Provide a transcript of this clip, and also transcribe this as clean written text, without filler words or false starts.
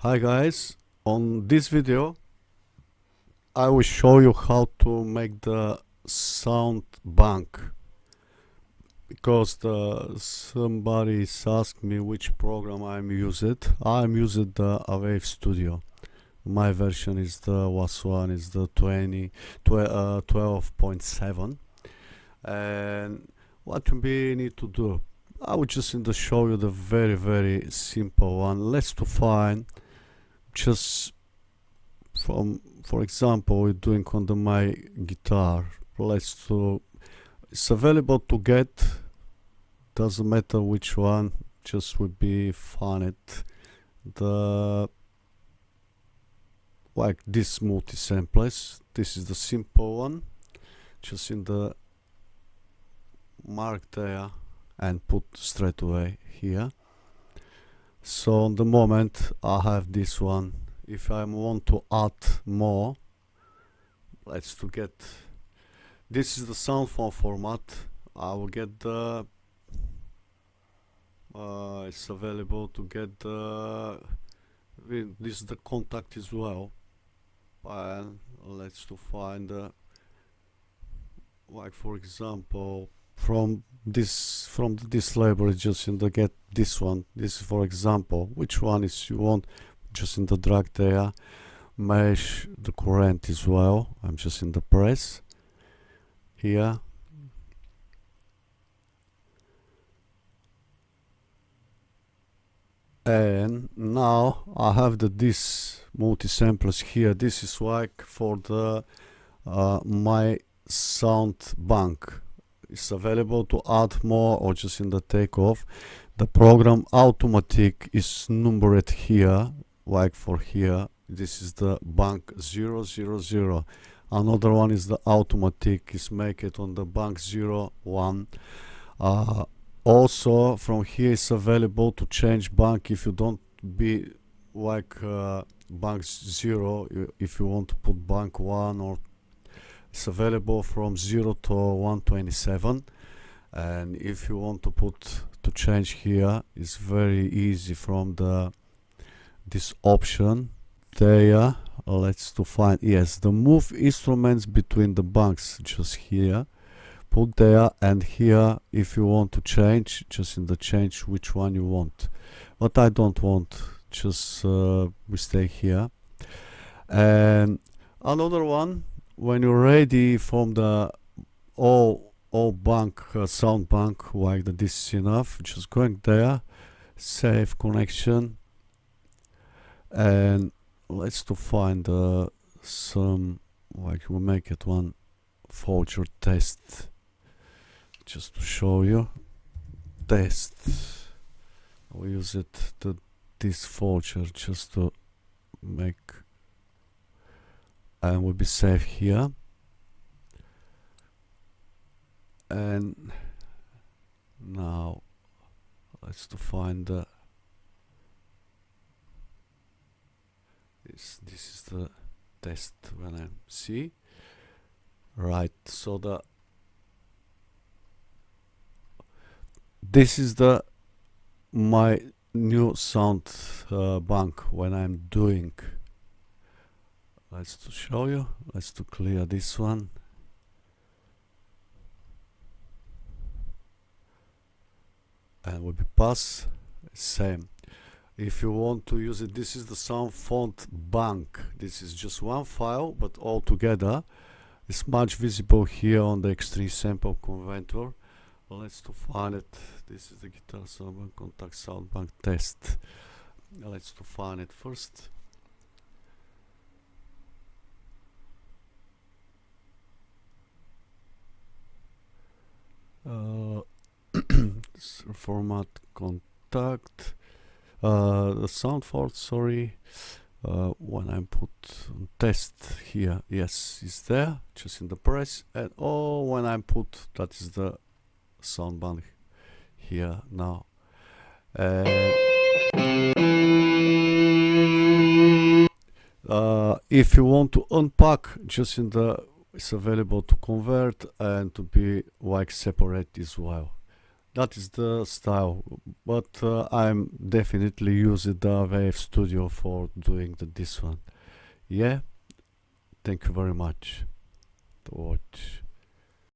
Hi guys, on this video I will show you how to make the sound bank, because somebody asked me which program I'm using. I'm using the Awave Studio. My version is the was one is the 12.7. And what we need to do, I will just show you the very simple one. Let's to find just from, for example, we're doing on my guitar. Let's to, it's available to get, doesn't matter which one, just would be find it. The like this multisamples, this is the simple one, just in the mark there and put straight away here. So on the moment I have this one. If I want to add more, let's to get, this is the SoundFont format. I will get the it's available to get the this is the contact as well. And let's to find like for example from this library, just in the get this one. This is for example, which one is you want, just in the drag there, mesh the current as well. I'm just in the press here, and now I have this multi-samplers here. This is like for the my sound bank. It's available to add more or just in the takeoff. The program automatic is numbered here, like for here. This is the bank 000. Another one is the automatic, is make it on the bank 01. Also from here is available to change bank if you don't be like bank 0, if you want to put bank 1, or it's available from 0 to 127. And if you want to put to change here, it's very easy from the this option there. Let's to find, yes, the move instruments between the banks, just here put there, and here if you want to change, just in the change which one you want. But I don't want, just we stay here. And another one, when you're ready from the all bank sound bank, like the, this is enough, just going there, save connection, and let's to find some, like we'll make it one voucher test, just to show you test. We'll use it to this voucher just to make, and we'll be safe here. And now let's to find the this is the test when I see right. So the this is the my new sound bank when I'm doing. Let's to show you, let's to clear this one. And will be pass same. If you want to use it, this is the SoundFont bank. This is just one file, but all together it's much visible here on the extreme sample converter. Let's to find it. This is the guitar soundbank contact soundbank test. Let's to find it first. Format contact the SoundFont, sorry. When I put test here, yes, it's there, just in the press. And when I put, that is the sound band here now. If you want to unpack, just in the, it's available to convert and to be like separate as well. that is the style, but I'm definitely using the Awave Studio for doing this one. Yeah, thank you very much to watch.